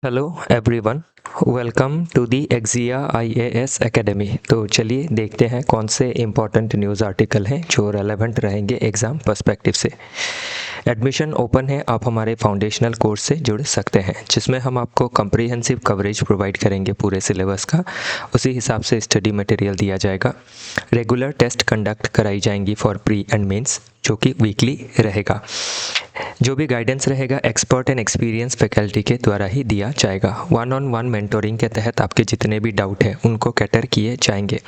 Hello everyone, welcome to the एक्जिया IAS academy. तो चलिए देखते हैं कौन से इम्पोर्टेंट न्यूज़ आर्टिकल हैं जो रेलेवेंट रहेंगे एग्ज़ाम पर्सपेक्टिव से। एडमिशन ओपन है, आप हमारे फाउंडेशनल कोर्स से जुड़ सकते हैं जिसमें हम आपको कम्प्रीहेंसिव कवरेज प्रोवाइड करेंगे पूरे सिलेबस का। उसी हिसाब से स्टडी मटेरियल दिया जाएगा। रेगुलर टेस्ट कंडक्ट कराई जाएंगी फॉर प्री एंड मेंस, जो कि वीकली रहेगा। जो भी गाइडेंस रहेगा एक्सपर्ट एंड एक्सपीरियंस फैकल्टी के द्वारा ही दिया जाएगा। वन ऑन वन मेंटोरिंग के तहत आपके जितने भी डाउट हैं उनको कैटर किए जाएंगे।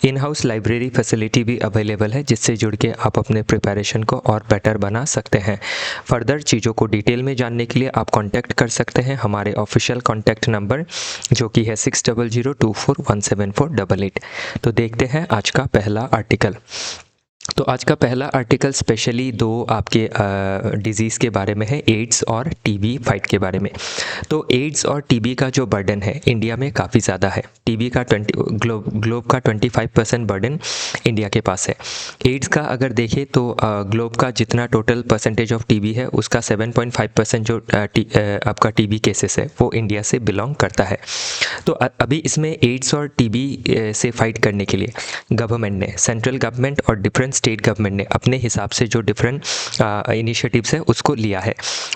इन हाउस लाइब्रेरी फैसिलिटी भी अवेलेबल है जिससे जुड़ के आप अपने प्रिपरेशन को और बेटर बना सकते हैं। फर्दर चीज़ों को डिटेल में जानने के लिए आप कॉन्टैक्ट कर सकते हैं हमारे ऑफिशियल कॉन्टैक्ट नंबर जो कि है 6002417488। तो देखते हैं आज का पहला आर्टिकल। तो आज का पहला आर्टिकल स्पेशली दो आपके डिजीज़ के बारे में है, एड्स और टीबी फाइट के बारे में। तो एड्स और टीबी का जो बर्डन है इंडिया में काफ़ी ज़्यादा है। टीबी का ग्लोब का 25% बर्डन इंडिया के पास है। एड्स का अगर देखें तो ग्लोब का जितना टोटल परसेंटेज ऑफ टीबी है उसका 7.5% जो आपका टीबी केसेस है वो इंडिया से बिलोंग करता है। तो अभी इसमें एड्स और टीबी से फाइट करने के लिए गवर्नमेंट ने, सेंट्रल गवर्नमेंट और डिफरेंट स्टेट गवर्नमेंट ने अपने हिसाब से जो डिफरेंट इनिशिएटिव्स है उसको लिया है।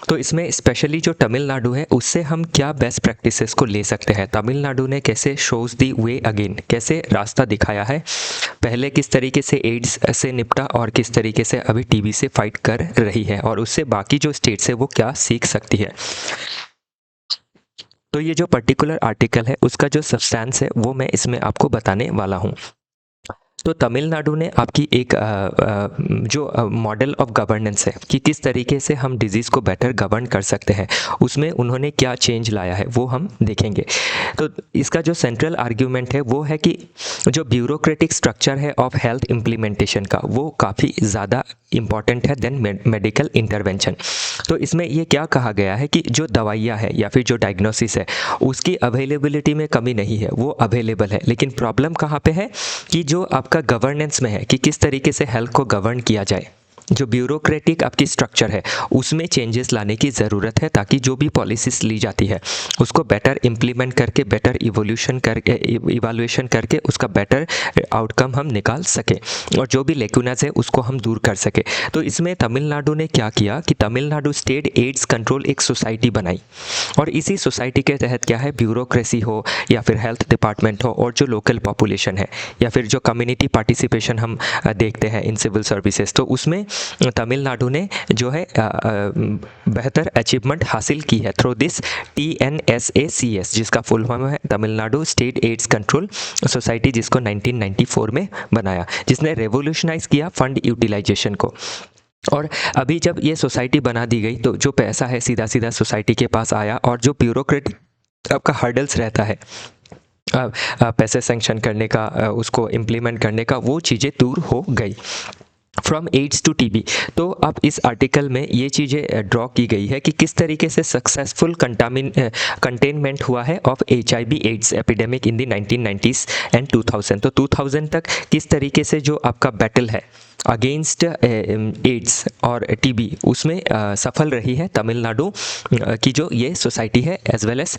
तो इसमें स्पेशली जो तमिलनाडु है उससे हम क्या बेस्ट प्रैक्टिसेस को ले सकते हैं। तमिलनाडु ने कैसे शोज़ दी वे अगेन, कैसे रास्ता दिखाया है, पहले किस तरीके से एड्स से निपटा और किस तरीके से अभी टीबी से फाइट कर रही है और उससे बाकी जो स्टेट्स है वो क्या सीख सकती है। तो ये जो पर्टिकुलर आर्टिकल है उसका जो सब्सटेंस है वो मैं इसमें आपको बताने वाला हूँ। तो तमिलनाडु ने आपकी एक जो मॉडल ऑफ गवर्नेंस है कि किस तरीके से हम डिजीज़ को बेटर गवर्न कर सकते हैं, उसमें उन्होंने क्या चेंज लाया है वो हम देखेंगे। तो इसका जो सेंट्रल आर्ग्यूमेंट है वो है कि जो ब्यूरोक्रेटिक स्ट्रक्चर है ऑफ हेल्थ इम्प्लीमेंटेशन का वो काफ़ी ज़्यादा इम्पॉर्टेंट है देन मेडिकल इंटरवेंशन। तो इसमें ये क्या कहा गया है कि जो दवाइयाँ है या फिर जो डायग्नोसिस है उसकी अवेलेबिलिटी में कमी नहीं है, वो अवेलेबल है। लेकिन प्रॉब्लम कहाँ पे है कि जो आपका गवर्नेंस में है कि किस तरीके से हेल्थ को गवर्न किया जाए। जो ब्यूरोक्रेटिक आपकी स्ट्रक्चर है उसमें चेंजेस लाने की ज़रूरत है ताकि जो भी पॉलिसीज ली जाती है उसको बेटर इम्प्लीमेंट करके, बेटर इवोल्यूशन करके उसका बेटर आउटकम हम निकाल सके और जो भी लेकुनास है उसको हम दूर कर सके। तो इसमें तमिलनाडु ने क्या किया कि तमिलनाडु स्टेट एड्स कंट्रोल एक सोसाइटी बनाई और इसी सोसाइटी के तहत क्या है, ब्यूरोक्रेसी हो या फिर हेल्थ डिपार्टमेंट हो और जो लोकल पॉपुलेशन है या फिर जो कम्युनिटी पार्टिसिपेशन हम देखते हैं इन सिविल सर्विसेज, तो उसमें तमिलनाडु ने जो है बेहतर अचीवमेंट हासिल की है थ्रू दिस TNSACS, जिसका फुल फॉर्म है Tamil Nadu state AIDS control society, जिसको 1994 में बनाया, जिसने रेवोल्यूशनाइज किया फंड यूटिलाइजेशन को। और अभी जब ये सोसाइटी बना दी गई तो जो पैसा है सीधा सीधा सोसाइटी के पास आया और जो ब्यूरोक्रेट आपका हर्डल्स रहता है पैसे सेंक्शन करने का, उसको इम्प्लीमेंट करने का, वो चीज़ें दूर हो गई। फ्रॉम एड्स टू टीबी, तो अब इस आर्टिकल में ये चीज़ें ड्रॉ की गई है कि किस तरीके से सक्सेसफुल कंटेनमेंट हुआ है of HIV AIDS epidemic in the 1990s and 2000। तो 2000 तक किस तरीके से जो आपका बैटल है अगेंस्ट एड्स और टीबी उसमें सफल रही है तमिलनाडु की जो ये सोसाइटी है एज वेल एज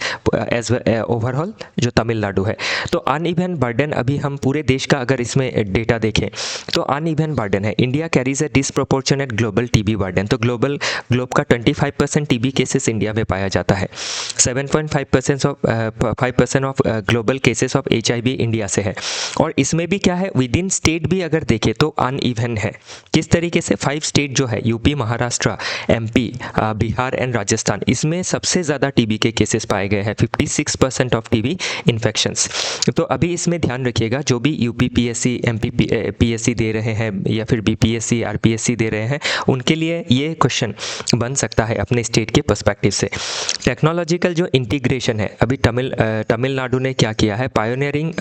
ओवरऑल जो तमिलनाडु है। तो अनइवन बर्डन, अभी हम पूरे देश का अगर इसमें डेटा देखें तो अनइवन बर्डन है। इंडिया कैरीज ए डिसप्रोपोर्शनेट ग्लोबल टीबी बर्डन। तो ग्लोब का 25% टीबी केसेस इंडिया में पाया जाता है। 7.5% of global cases of HIV India से है। और इसमें भी क्या है, विद इन स्टेट भी अगर देखें तो अनइवन है। किस तरीके से 5 स्टेट जो है UP, Maharashtra, MP, Bihar and Rajasthan, इसमें सबसे ज़्यादा टीबी के केसेस पाए गए हैं, 56% ऑफ टीबी इन्फेक्शंस। तो अभी इसमें ध्यान रखिएगा, जो भी UP PSC MP PSC दे रहे हैं या फिर BPSC RPSC दे रहे हैं उनके लिए ये क्वेश्चन बन सकता है अपने स्टेट के पर्सपेक्टिव से। टेक्नोलॉजिकल जो इंटीग्रेशन है, अभी तमिलनाडु ने क्या किया है, पायोनियरिंग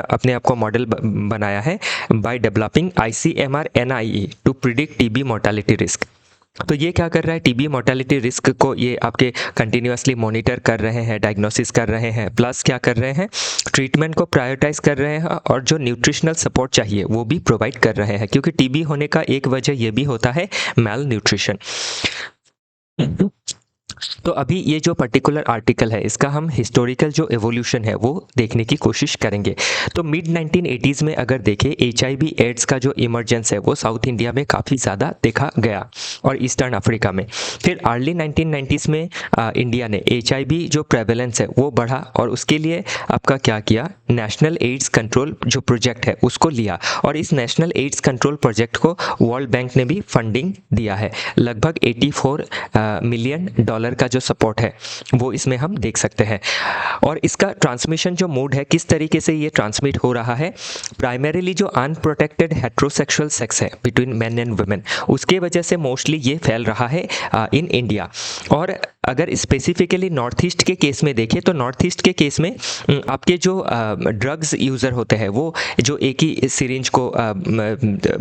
अपने आप को मॉडल बनाया है by developing ICMR NIE to predict TB mortality risk. तो ये क्या कर रहा है, टीबी मोर्टालिटी रिस्क को ये आपके कंटिन्यूसली मॉनिटर कर रहे हैं, डायग्नोसिस कर रहे हैं, प्लस क्या कर रहे हैं, ट्रीटमेंट को प्रायोरिटाइज कर रहे हैं और जो न्यूट्रिशनल सपोर्ट चाहिए वो भी प्रोवाइड कर रहे हैं, क्योंकि टीबी होने का एक वजह ये भी होता है मैल न्यूट्रिशन। तो अभी ये जो पर्टिकुलर आर्टिकल है इसका हम हिस्टोरिकल जो एवोल्यूशन है वो देखने की कोशिश करेंगे। तो मिड 1980s में अगर देखें HIV एड्स का जो इमरजेंस है वो साउथ इंडिया में काफ़ी ज़्यादा देखा गया और ईस्टर्न अफ्रीका में। फिर अर्ली 1990s में इंडिया ने HIV जो प्रेवलेंस है वो बढ़ा और उसके लिए आपका क्या किया, नेशनल एड्स कंट्रोल जो प्रोजेक्ट है उसको लिया और इस नेशनल एड्स कंट्रोल प्रोजेक्ट को वर्ल्ड बैंक ने भी फंडिंग दिया है। लगभग 84 मिलियन डॉलर का जो सपोर्ट है वो इसमें हम देख सकते हैं। और इसका ट्रांसमिशन जो मोड है, किस तरीके से ये ट्रांसमिट हो रहा है, प्राइमरीली जो अनप्रोटेक्टेड हेट्रोसेक्सुअल सेक्स है बिटवीन मेन एंड वुमेन, उसके वजह से मोस्टली ये फैल रहा है इन इंडिया। और अगर स्पेसिफिकली नॉर्थ ईस्ट के केस में देखें तो नॉर्थ ईस्ट के केस में आपके जो ड्रग्स यूज़र होते हैं वो जो एक ही सिरिंज को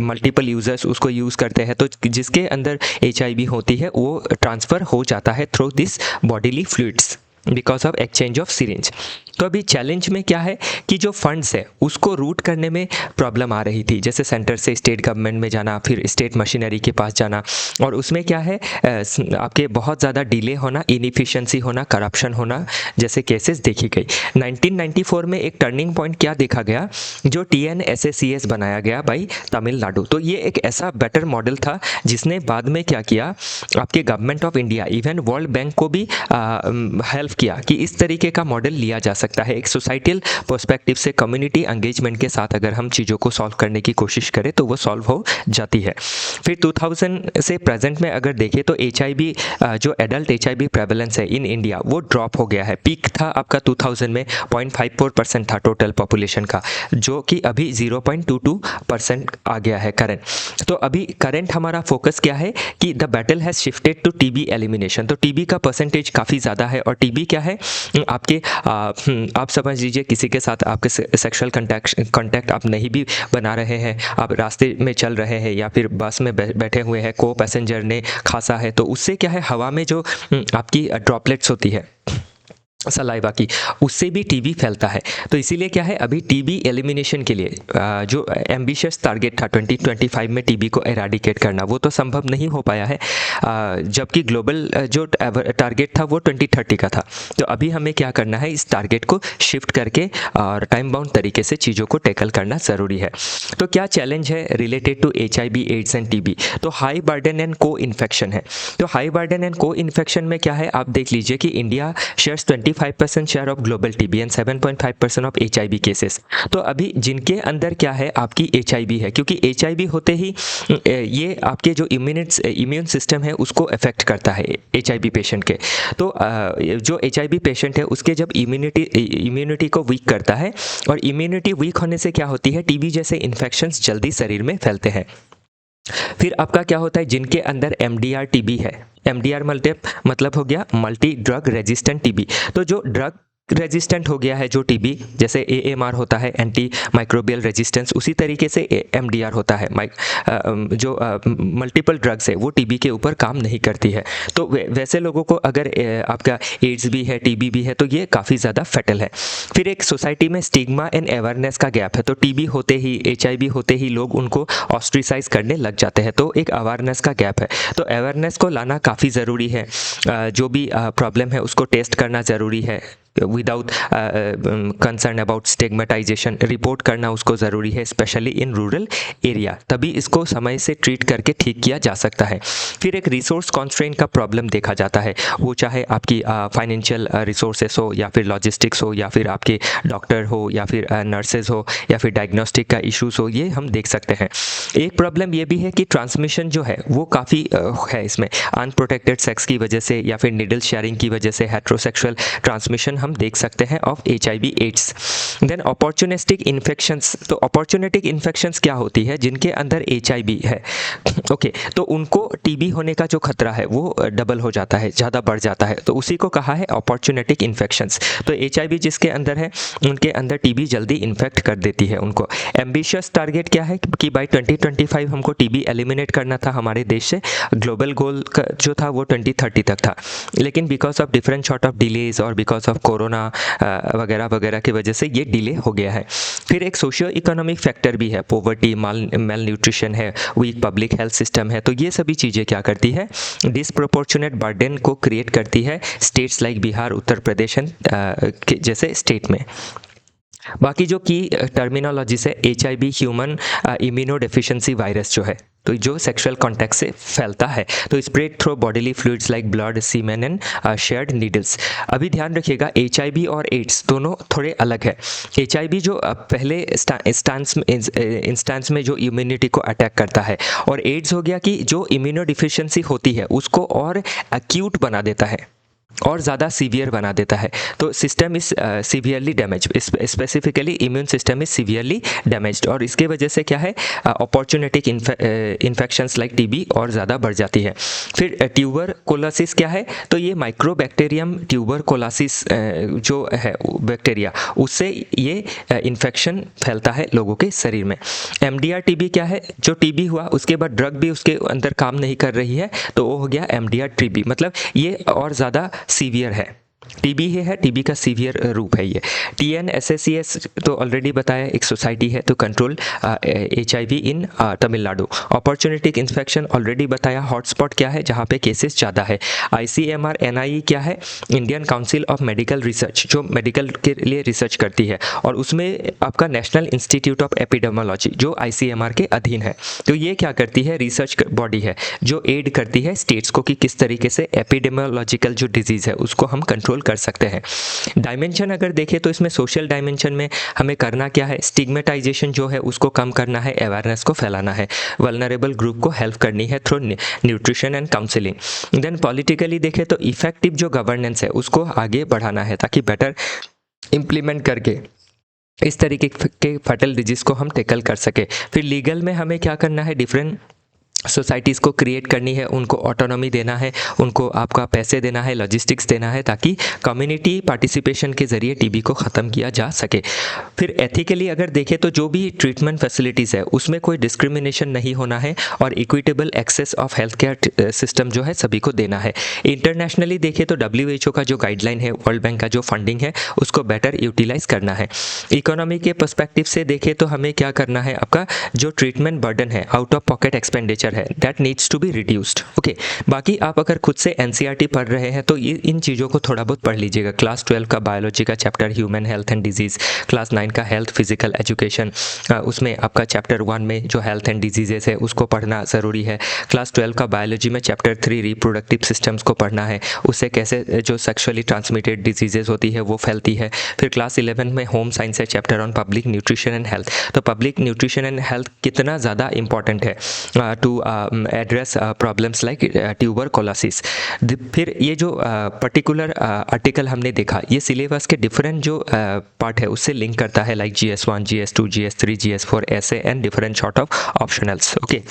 मल्टीपल यूज़र्स उसको यूज़ करते हैं, तो जिसके अंदर HIV होती है वो ट्रांसफ़र हो जाता है through this bodily fluids because of exchange of syringe. तो अभी चैलेंज में क्या है कि जो फंड्स है उसको रूट करने में प्रॉब्लम आ रही थी, जैसे सेंटर से स्टेट गवर्नमेंट में जाना, फिर स्टेट मशीनरी के पास जाना, और उसमें क्या है आपके बहुत ज़्यादा डिले होना, इनएफिशिएंसी होना, करप्शन होना जैसे केसेस देखी गई। 1994 में एक टर्निंग पॉइंट क्या देखा गया, जो TNSACS बनाया गया बाई तमिलनाडु। तो ये एक ऐसा बेटर मॉडल था जिसने बाद में क्या किया, आपके government of India even world bank को भी हेल्प किया कि इस तरीके का मॉडल लिया जा सकता है। एक सोसाइटल पर्सपेक्टिव से कम्युनिटी एंगेजमेंट के साथ अगर हम चीज़ों को सॉल्व करने की कोशिश करें तो वो सॉल्व हो जाती है। फिर 2000 से प्रेजेंट में अगर देखें तो HIV जो एडल्ट HIV प्रेवलेंस है इन इंडिया वो ड्रॉप हो गया है। पीक था आपका 2000 में 0.54% था टोटल पॉपुलेशन का, जो कि अभी 0.22% आ गया है करंट। तो अभी करंट हमारा फोकस क्या है कि the battle has shifted to TB elimination. तो TB का परसेंटेज काफ़ी ज़्यादा है और TB क्या है, आपके आप समझ लीजिए किसी के साथ आपके सेक्सुअल कांटेक्ट आप नहीं भी बना रहे हैं, आप रास्ते में चल रहे हैं या फिर बस में बैठे हुए हैं, को पैसेंजर ने खांसा है, तो उससे क्या है हवा में जो आपकी ड्रॉपलेट्स होती है सलाइवा की, उससे भी TB फैलता है। तो इसीलिए क्या है, अभी TB एलिमिनेशन के लिए जो एम्बिशियस टारगेट था 2025 में TB को एराडिकेट करना, वो तो संभव नहीं हो पाया है, जबकि ग्लोबल जो टारगेट था वो 2030 का था। तो अभी हमें क्या करना है, इस टारगेट को शिफ्ट करके और टाइम बाउंड तरीके से चीज़ों को टैकल करना ज़रूरी है। तो क्या चैलेंज है related to HIV AIDS and TB, तो high burden and co infection है। तो high burden and co infection में क्या है, आप देख लीजिए कि India shares 25% share of global TB and 7.5% of HIV cases. तो अभी जिनके अंदर क्या है आपकी HIV है, क्योंकि HIV होते ही ये आपके जो इम्यून सिस्टम है उसको अफेक्ट करता है HIV पेशेंट के। तो जो HIV पेशेंट है उसके जब इम्यूनिटी को वीक करता है, और इम्यूनिटी वीक होने से क्या होती है, TB जैसे इन्फेक्शंस जल्दी शरीर में फैलते हैं। फिर आपका क्या होता है, जिनके अंदर MDR TB है, MDR मतलब हो गया मल्टी ड्रग रेजिस्टेंट TB। तो जो ड्रग रेजिस्टेंट हो गया है जो TB, जैसे AMR होता है एंटी माइक्रोबियल रेजिस्टेंस, उसी तरीके से MDR होता है, जो मल्टीपल ड्रग्स है वो TB के ऊपर काम नहीं करती है। तो वैसे लोगों को अगर आपका एड्स भी है TB भी है तो ये काफ़ी ज़्यादा फैटल है। फिर एक सोसाइटी में स्टिग्मा एंड अवेयरनेस का गैप है। तो TB होते ही HIV होते ही लोग उनको ऑस्ट्रिसाइज करने लग जाते हैं, तो एक अवेयरनेस का गैप है। तो अवेयरनेस को लाना काफ़ी ज़रूरी है, जो भी प्रॉब्लम है उसको टेस्ट करना ज़रूरी है, without concern about stigmatisation, report करना उसको ज़रूरी है, स्पेशली इन रूरल एरिया, तभी इसको समय से ट्रीट करके ठीक किया जा सकता है। फिर एक रिसोर्स कॉन्स्ट्रेंट का प्रॉब्लम देखा जाता है, वो चाहे आपकी फाइनेंशियल रिसोर्सेस हो या फिर लॉजिस्टिक्स हो या फिर आपके डॉक्टर हो या फिर नर्सेज हो या फिर डायग्नोस्टिक का इशूज़ हो, ये हम देख सकते हैं। एक प्रॉब्लम ये भी है कि ट्रांसमिशन जो है वो काफ़ी है इसमें, अनप्रोटेक्टेड सेक्स की वजह से या फिर निडल शेयरिंग की वजह से हेट्रोसेक्सुअल ट्रांसमिशन हम देख सकते हैं of HIV AIDS. Then opportunistic infections. तो अपॉर्चुनिस्टिक इन्फेक्शंस क्या होती है, जिनके अंदर HIV है ओके, तो उनको TB होने का जो खतरा है वो डबल हो जाता है, ज़्यादा बढ़ जाता है, तो उसी को कहा है अपॉर्चुनिस्टिक इन्फेक्शंस। तो HIV जिसके अंदर है उनके अंदर TB जल्दी इन्फेक्ट कर देती है उनको। एम्बिशियस टारगेट क्या है कि बाई 2025 हमको TB एलिमिनेट करना था हमारे देश से, ग्लोबल गोल जो था वो 2030 तक था, लेकिन because of different short of delays और बिकॉज ऑफ कोरोना वगैरह वगैरह की वजह से ये डिले हो गया है। फिर एक सोशियो इकोनॉमिक फैक्टर भी है, पॉवर्टी, मेल न्यूट्रिशन है, वीक पब्लिक हेल्थ सिस्टम है। तो ये सभी चीज़ें क्या करती है, डिसप्रोपोर्शनेट बर्डन को क्रिएट करती है स्टेट्स लाइक बिहार, उत्तर प्रदेश जैसे स्टेट में। बाकी जो की टर्मिनोलॉजी से HIV human immuno deficiency virus जो है, तो जो सेक्सुअल कॉन्टैक्ट से फैलता है, तो spread through bodily fluids like blood, semen and shared needles. अभी ध्यान रखिएगा, HIV और एड्स दोनों थोड़े अलग है। HIV जो पहले इंस्टांस में जो इम्यूनिटी को अटैक करता है, और एड्स हो गया कि जो इम्यूनो डिफिशियंसी होती है उसको और एक्यूट बना देता है और ज़्यादा सीवियर बना देता है। तो system is severely damage, specifically immune system is severely damaged, और इसके वजह से क्या है, अपॉर्चुनिटिक इन्फेक्शंस लाइक TB और ज़्यादा बढ़ जाती है। फिर ट्यूबरकुलोसिस क्या है, तो ये माइक्रोबैक्टीरियम ट्यूबरकुलोसिस जो है बैक्टीरिया, उससे ये इन्फेक्शन फैलता है लोगों के शरीर में। MDR TB क्या है, जो TB हुआ उसके बाद ड्रग भी उसके अंदर काम नहीं कर रही है, तो वो हो गया MDR TB, मतलब ये और ज़्यादा सीवियर है। TB ही है, TB का सीवियर रूप है ये। TNSSCS तो ऑलरेडी बताया, एक सोसाइटी है तो कंट्रोल HIV इन तमिलनाडु। अपॉर्चुनिटिक इन्फेक्शन ऑलरेडी बताया, हॉटस्पॉट क्या है जहाँ पे केसेस ज़्यादा है। ICMR NIE क्या है, Indian council of medical research, जो मेडिकल के लिए रिसर्च करती है, और उसमें आपका नेशनल इंस्टीट्यूट ऑफ एपिडेमोलॉजी जो ICMR के अधीन है। तो ये क्या करती है, रिसर्च बॉडी है जो एड करती है स्टेट्स को कि किस तरीके से एपिडेमोलॉजिकल जो डिजीज़ है उसको हम कंट्रोल कर सकते हैं। डायमेंशन अगर देखें तो इसमें सोशल डायमेंशन में हमें करना क्या है, स्टिग्मेटाइजेशन जो है उसको कम करना है, अवेयरनेस को फैलाना है, वल्नरेबल ग्रुप को हेल्प करनी है through nutrition and counselling. Then politically देखें तो इफेक्टिव जो गवर्नेंस है उसको आगे बढ़ाना है ताकि बेटर इम्प्लीमेंट करके इस तरीके के फटल डिजीज़ को हम टैकल कर सके। फिर लीगल में हमें क्या करना है, डिफरेंट सोसाइटीज़ को क्रिएट करनी है, उनको ऑटोनॉमी देना है, उनको आपका पैसे देना है, लॉजिस्टिक्स देना है, ताकि कम्युनिटी पार्टिसिपेशन के ज़रिए TB को ख़त्म किया जा सके। फिर एथिकली अगर देखें तो जो भी ट्रीटमेंट फैसिलिटीज़ है उसमें कोई डिस्क्रिमिनेशन नहीं होना है, और equitable access of health care system जो है सभी को देना है। इंटरनेशनली देखें तो WHO का जो गाइडलाइन है, वर्ल्ड बैंक का जो फंडिंग है, उसको बेटर यूटिलाइज करना है। इकोनॉमी के पर्सपेक्टिव से देखें तो हमें क्या करना है, आपका जो ट्रीटमेंट बर्डन है, आउट ऑफ पॉकेट एक्सपेंडिचर है, that needs to be reduced. Okay, बाकी आप अगर खुद से NCERT पढ़ रहे हैं तो ये इन चीज़ों को थोड़ा बहुत पढ़ लीजिएगा। क्लास 12 का बायोलॉजी का chapter human health and disease, class 9 का हेल्थ फिजिकल एजुकेशन, उसमें आपका चैप्टर 1 में जो हेल्थ एंड डिजीजेस है उसको पढ़ना ज़रूरी है। क्लास 12 का बायोलॉजी में चैप्टर 3 रिप्रोडक्टिव सिस्टम्स को पढ़ना है, उससे कैसे जो सेक्सुअली ट्रांसमिटेड डिजीजेस होती है वो फैलती है। फिर क्लास 11 में होम साइंस है, chapter on public nutrition and health. तो पब्लिक न्यूट्रिशन एंड हेल्थ कितना ज़्यादा इंपॉर्टेंट है to address problems like tuberculosis. फिर ये जो पर्टिकुलर आर्टिकल हमने देखा, ये सिलेबस के डिफरेंट जो पार्ट है उससे लिंक करता है, like GS1, GS2, GS3, GS4 ऐसे and different sort of optionals. Okay,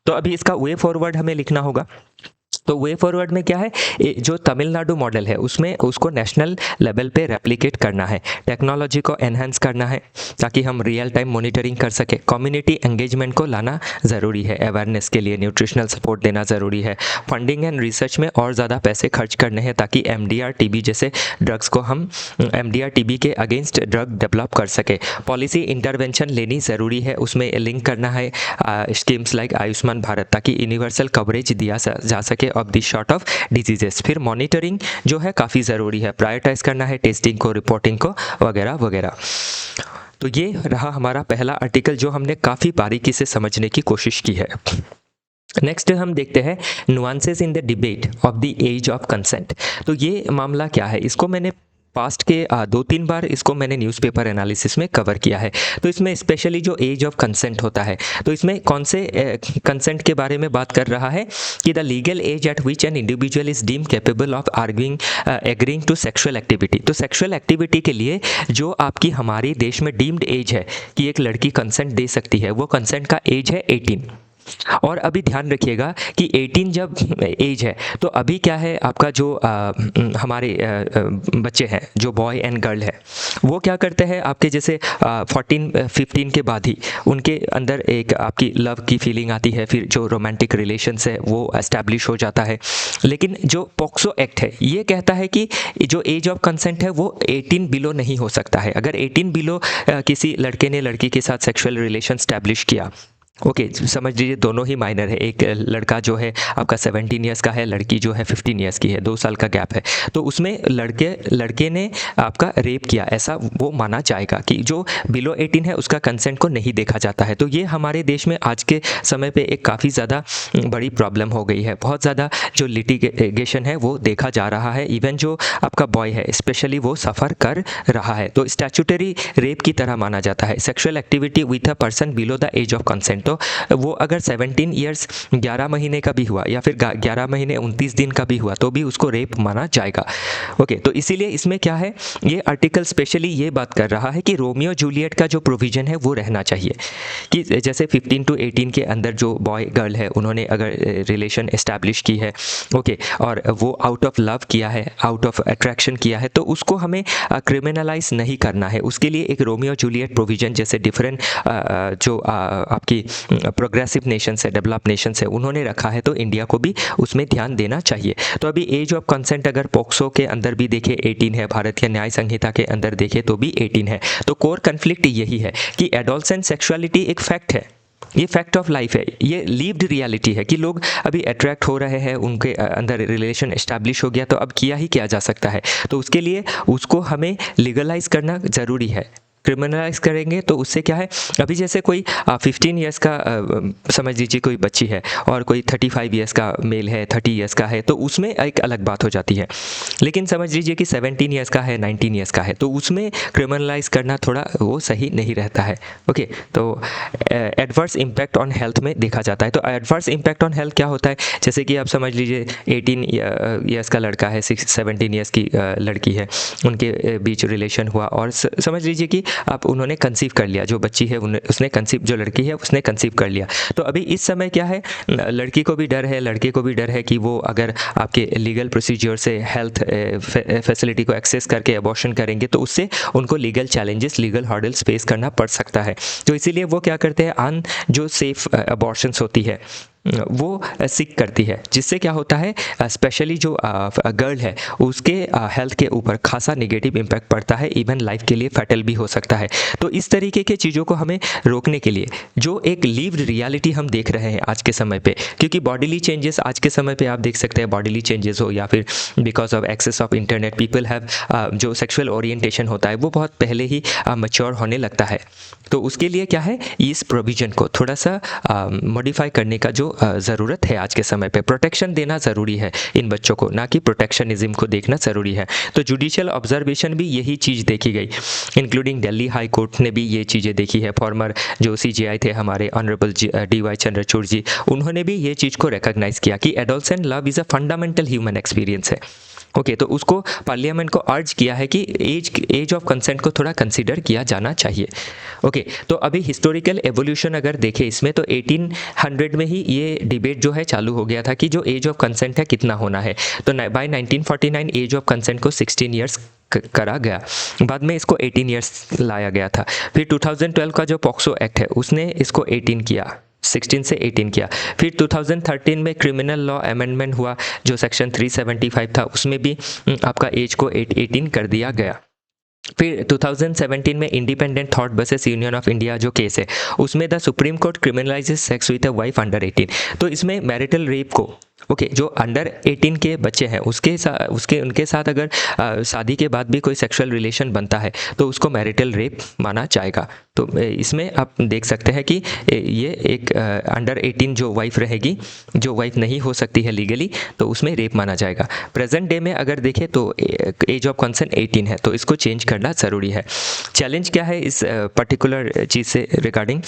तो अभी इसका वे फॉरवर्ड हमें लिखना होगा। तो वे फॉरवर्ड में क्या है, जो तमिलनाडु मॉडल है उसमें उसको नेशनल लेवल पे रेप्लिकेट करना है, टेक्नोलॉजी को एनहांस करना है ताकि हम रियल टाइम मॉनिटरिंग कर सके, कम्युनिटी एंगेजमेंट को लाना ज़रूरी है, अवेयरनेस के लिए न्यूट्रिशनल सपोर्ट देना ज़रूरी है, फंडिंग एंड रिसर्च में और ज़्यादा पैसे खर्च करने हैं ताकि MDR TB जैसे ड्रग्स को हम MDR TB के अगेंस्ट ड्रग डेवलप कर सके, पॉलिसी इंटरवेंशन लेनी ज़रूरी है, उसमें लिंक करना है स्कीम्स लाइक आयुष्मान भारत ताकि यूनिवर्सल कवरेज दिया जा सके of this sort of diseases. फिर मॉनिटरिंग जो है काफ़ी ज़रूरी है, प्रायोरिटाइज करना है टेस्टिंग को, रिपोर्टिंग को वगैरह वगैरह। तो ये रहा हमारा पहला आर्टिकल जो हमने काफ़ी बारीकी से समझने की कोशिश की है। नेक्स्ट हम देखते हैं nuances in the debate of the age of consent. तो ये मामला क्या है, इसको मैंने पास्ट के 2-3 बार इसको मैंने न्यूज़पेपर एनालिसिस में कवर किया है। तो इसमें स्पेशली जो एज ऑफ कंसेंट होता है, तो इसमें कौन से कंसेंट के बारे में बात कर रहा है कि the legal age at which an individual is deem capable of agreeing to sexual activity. तो सेक्सुअल एक्टिविटी के लिए जो आपकी हमारे देश में डीम्ड एज है कि एक लड़की कंसेंट दे सकती है, वो कंसेंट का एज है 18। और अभी ध्यान रखिएगा कि 18 जब एज है तो अभी क्या है आपका जो हमारे बच्चे हैं जो बॉय एंड गर्ल है वो क्या करते हैं आपके जैसे 14-15 के बाद ही उनके अंदर एक आपकी लव की फीलिंग आती है, फिर जो रोमांटिक रिलेशंस है वो एस्टैब्लिश हो जाता है। लेकिन जो पॉक्सो एक्ट है ये कहता है कि जो एज ऑफ कंसेंट है वो 18 बिलो नहीं हो सकता है। अगर 18 बिलो किसी लड़के ने लड़की के साथ सेक्सुअल रिलेशन स्टैब्लिश किया, ओके समझ लीजिए दोनों ही माइनर है, एक लड़का जो है आपका 17 ईयर्स का है, लड़की जो है 15 ईयर्स की है, 2 साल का गैप है, तो उसमें लड़के ने आपका रेप किया ऐसा वो माना जाएगा कि जो बिलो 18 है उसका कंसेंट को नहीं देखा जाता है। तो ये हमारे देश में आज के समय पे एक काफ़ी ज़्यादा बड़ी प्रॉब्लम हो गई है। बहुत ज़्यादा जो लिटिगेशन है वो देखा जा रहा है, इवन जो आपका बॉय है स्पेशली वो सफ़र कर रहा है। तो स्टैट्यूटरी रेप की तरह माना जाता है sexual activity with a person below the age of consent. तो वो अगर 17 ईयर्स 11 महीने का भी हुआ या फिर 11 महीने 29 दिन का भी हुआ तो भी उसको रेप माना जाएगा। ओके, तो इसीलिए इसमें क्या है, ये आर्टिकल स्पेशली ये बात कर रहा है कि रोमियो जूलियट का जो प्रोविज़न है वो रहना चाहिए कि जैसे 15 to 18 के अंदर जो बॉय गर्ल है उन्होंने अगर रिलेशन इस्टेब्लिश की है, ओके, और वो आउट ऑफ लव किया है, आउट ऑफ अट्रैक्शन किया है, तो उसको हमें क्रिमिनलाइज नहीं करना है। उसके लिए एक रोमियो जूलियट प्रोविज़न जैसे डिफरेंट जो आपकी प्रोग्रेसिव नेशंस है, डेवलप नेशंस है, उन्होंने रखा है, तो इंडिया को भी उसमें ध्यान देना चाहिए। तो अभी एज ऑफ कंसेंट अगर पॉक्सो के अंदर भी देखें 18 है, भारतीय न्याय संहिता के अंदर देखें तो भी 18 है। तो कोर कन्फ्लिक्ट यही है कि एडोलसेंट सेक्सुअलिटी एक फैक्ट है, ये फैक्ट ऑफ लाइफ है, ये लिव्ड रियलिटी है कि लोग अभी अट्रैक्ट हो रहे हैं, उनके अंदर रिलेशन एस्टैब्लिश हो गया, तो अब किया ही क्या जा सकता है। तो उसके लिए उसको हमें लीगलाइज करना ज़रूरी है। क्रिमिनलाइज करेंगे तो उससे क्या है, अभी जैसे कोई 15 ईयर्स का समझ लीजिए कोई बच्ची है और कोई 35 ईयर्स का मेल है, 30 ईयर्स का है, तो उसमें एक अलग बात हो जाती है। लेकिन समझ लीजिए कि 17 ईयर्स का है, 19 ईयर्स का है, तो उसमें क्रिमिनलाइज करना थोड़ा वो सही नहीं रहता है। ओके, तो एडवर्स इम्पैक्ट ऑन हेल्थ में देखा जाता है। तो एडवर्स इम्पैक्ट ऑन हेल्थ क्या होता है, जैसे कि आप समझ लीजिए 18 ईयर्स का लड़का है, 17 ईयर्स की लड़की है, उनके बीच रिलेशन हुआ और समझ लीजिए कि आप उन्होंने कंसीव कर लिया, जो बच्ची है उसने कंसीव, जो लड़की है उसने कंसीव कर लिया। तो अभी इस समय क्या है, लड़की को भी डर है, लड़के को भी डर है कि वो अगर आपके लीगल प्रोसीजर से हेल्थ फैसिलिटी को एक्सेस करके अबॉर्शन करेंगे तो उससे उनको legal challenges, legal hurdles face करना पड़ सकता है। तो इसीलिए वो क्या करते हैं, जो सेफ अबॉर्शंस होती है वो सीख करती है, जिससे क्या होता है स्पेशली जो गर्ल है उसके हेल्थ के ऊपर खासा नेगेटिव इम्पैक्ट पड़ता है, इवन लाइफ के लिए फैटल भी हो सकता है। तो इस तरीके के चीज़ों को हमें रोकने के लिए जो एक लिव्ड रियलिटी हम देख रहे हैं आज के समय पे, क्योंकि बॉडीली चेंजेस आज के समय पे आप देख सकते हैं, बॉडीली चेंजेस हो या फिर because of access of internet people have जो सेक्सुअल ओरिएंटेशन होता है वो बहुत पहले ही मैच्योर होने लगता है। तो उसके लिए क्या है, इस प्रोविज़न को थोड़ा सा मॉडिफाई करने का जो ज़रूरत है आज के समय पे, प्रोटेक्शन देना ज़रूरी है इन बच्चों को, ना कि प्रोटेक्शनिज्म को देखना ज़रूरी है। तो जुडिशियल ऑब्जर्वेशन भी यही चीज़ देखी गई, इंक्लूडिंग दिल्ली हाई कोर्ट ने भी ये चीज़ें देखी है। फॉर्मर जो CJI थे हमारे ऑनरेबल DY चंद्रचूड़ जी, उन्होंने भी ये चीज़ को रिकॉग्नाइज़ किया कि adolescent love is a fundamental human experience है। ओके, तो उसको पार्लियामेंट को अर्ज किया है कि एज ऑफ कंसेंट को थोड़ा कंसीडर किया जाना चाहिए। ओके, तो अभी हिस्टोरिकल एवोल्यूशन अगर देखें इसमें तो 1800 में ही ये डिबेट जो है चालू हो गया था कि जो एज ऑफ कंसेंट है कितना होना है। तो बाय 1949 एज ऑफ कंसेंट को 16 ईयर्स करा गया, बाद में इसको 18 ईयर्स लाया गया था। फिर 2012 का जो पॉक्सो एक्ट है उसने इसको 18 किया, 16 से 18 किया। फिर 2013 में क्रिमिनल लॉ अमेंडमेंट हुआ, जो सेक्शन 375 था, उसमें भी आपका एज को 18 कर दिया गया। फिर 2017 में Independent Thought versus Union of India जो केस है उसमें the Supreme Court criminalises sex with a wife under 18। तो इसमें मैरिटल रेप को, ओके, जो अंडर 18 के बच्चे हैं उनके साथ अगर शादी के बाद भी कोई सेक्सुअल रिलेशन बनता है तो उसको मैरिटल रेप माना जाएगा। तो इसमें आप देख सकते हैं कि ये एक अंडर 18 जो वाइफ रहेगी, जो वाइफ नहीं हो सकती है लीगली, तो उसमें रेप माना जाएगा। प्रेजेंट डे में अगर देखें तो एज ऑफ कंसेंट 18 है, तो इसको चेंज करना ज़रूरी है। चैलेंज क्या है इस पर्टिकुलर चीज़ से रिगार्डिंग,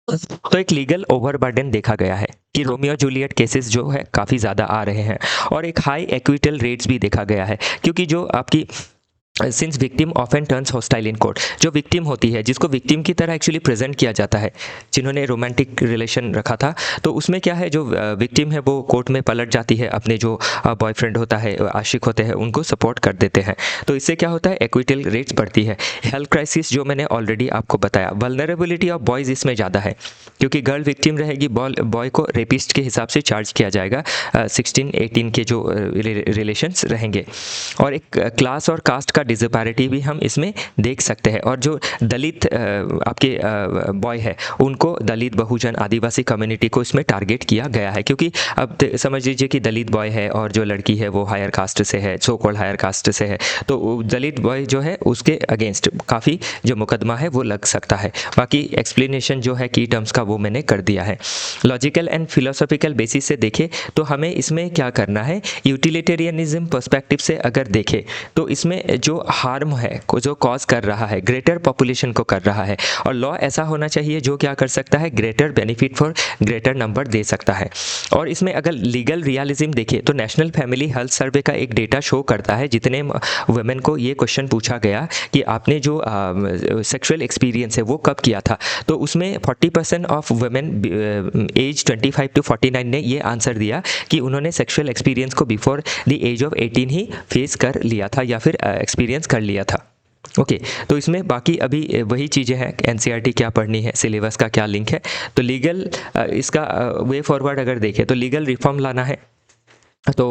तो एक लीगल ओवरबर्डन देखा गया है कि रोमियो जूलियट केसेस जो है काफ़ी ज़्यादा आ रहे हैं और एक हाई एक्विटल रेट्स भी देखा गया है, क्योंकि जो आपकी since victim often turns hostile in court, जो विक्टिम होती है, जिसको विक्टिम की तरह एक्चुअली प्रेजेंट किया जाता है, जिन्होंने रोमांटिक रिलेशन रखा था, तो उसमें क्या है, जो विक्टिम है वो कोर्ट में पलट जाती है, अपने जो बॉयफ्रेंड होता है, आशिक होते हैं, उनको सपोर्ट कर देते हैं। तो इससे क्या होता है, एक्विटल रेट्स बढ़ती है। हेल्थ क्राइसिस जो मैंने ऑलरेडी आपको बताया, वल्नरेबिलिटी ऑफ बॉयज़ इसमें ज़्यादा है, क्योंकि गर्ल विक्टिम रहेगी, बॉय को रेपिस्ट के हिसाब से चार्ज किया जाएगा, 16-18 के जो रिलेशंस रहेंगे। और एक क्लास और कास्ट का डिस्पैरिटी भी हम इसमें देख सकते हैं। और जो दलित आपके बॉय है, उनको दलित, बहुजन, आदिवासी कम्युनिटी को इसमें टारगेट किया गया है, क्योंकि अब समझ लीजिए कि दलित बॉय है और जो लड़की है वो हायर कास्ट से है, सो कॉल्ड हायर कास्ट से है, तो दलित बॉय जो है उसके अगेंस्ट काफ़ी जो मुकदमा है वो लग सकता है। बाकी एक्सप्लेनेशन जो है की टर्म्स का वो मैंने कर दिया है। लॉजिकल एंड फिलोसॉफिकल बेसिस से देखें तो हमें इसमें क्या करना है, यूटिलिटेरियनिज्म पर्सपेक्टिव से अगर देखें तो इसमें जो हार्म है, को जो कॉज कर रहा है, ग्रेटर पॉपुलेशन को कर रहा है, और लॉ ऐसा होना चाहिए जो क्या कर सकता है, greater benefit for greater number दे सकता है। और इसमें अगर लीगल रियलिज्म देखें तो नेशनल फैमिली हेल्थ सर्वे का एक डेटा शो करता है, जितने वुमेन को ये क्वेश्चन पूछा गया कि आपने जो सेक्सुअल एक्सपीरियंस है वो कब किया था, तो उसमें 40% ऑफ वुमेन एज 25 to 49 ने ये आंसर दिया कि उन्होंने सेक्सुअल एक्सपीरियंस को बिफोर द एज ऑफ 18 ही फेस कर लिया था या फिर एक्सपीरियंस कर लिया था। ओके तो इसमें बाकी अभी वही चीज़ें हैं, एनसीईआरटी क्या पढ़नी है, सिलेबस का क्या लिंक है। तो लीगल इसका वे फॉरवर्ड अगर देखें तो लीगल रिफॉर्म लाना है, तो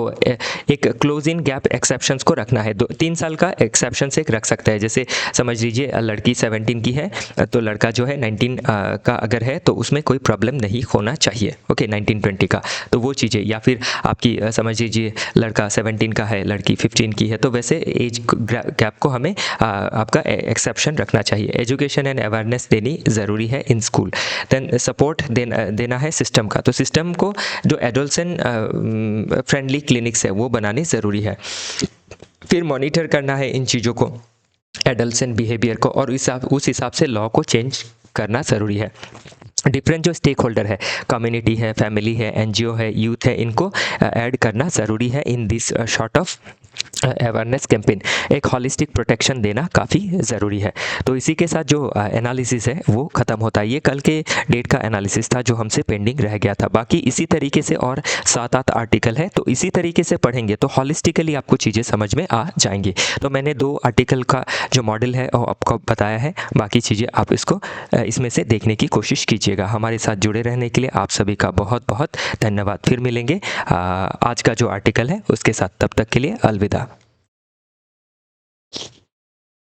एक क्लोज इन गैप एक्सेप्शंस को रखना है, 3 साल का एक्सेप्शन से एक रख सकता है। जैसे समझ लीजिए लड़की 17 की है तो लड़का जो है 19 का अगर है तो उसमें कोई प्रॉब्लम नहीं होना चाहिए। ओके 19-20 का, तो वो चीज़ें, या फिर आपकी समझ लीजिए लड़का 17 का है, लड़की 15 की है, तो वैसे एज गैप को हमें आपका एक्सेप्शन रखना चाहिए। एजुकेशन एंड अवेयरनेस देनी ज़रूरी है इन स्कूल। देन सपोर्ट देना है सिस्टम का, तो सिस्टम को जो एडोलसेंट फ्रेंडली क्लिनिक्स है वो बनाने ज़रूरी है। फिर मॉनिटर करना है इन चीज़ों को, एडल्सेंट बिहेवियर को, और उस हिसाब से लॉ को चेंज करना ज़रूरी है। डिफरेंट जो स्टेक होल्डर है, कम्युनिटी है, फैमिली है, एनजीओ है, यूथ है, इनको ऐड करना ज़रूरी है in this short of awareness campaign. एक हॉलिस्टिक प्रोटेक्शन देना काफ़ी ज़रूरी है। तो इसी के साथ जो एनालिसिस है वो ख़त्म होता है। ये कल के डेट का एनालिसिस था जो हमसे पेंडिंग रह गया था। बाकी इसी तरीके से और 7-8 आर्टिकल है, तो इसी तरीके से पढ़ेंगे तो हॉलिस्टिकली आपको चीज़ें समझ में आ जाएंगी। तो मैंने 2 आर्टिकल का जो मॉडल है वो आपको बताया है, बाकी चीज़ें आप इसको इसमें से देखने की कोशिश कीजिएगा। हमारे साथ जुड़े रहने के लिए आप सभी का बहुत बहुत धन्यवाद। फिर मिलेंगे आज का जो आर्टिकल है उसके साथ, तब तक के लिए अलविदा।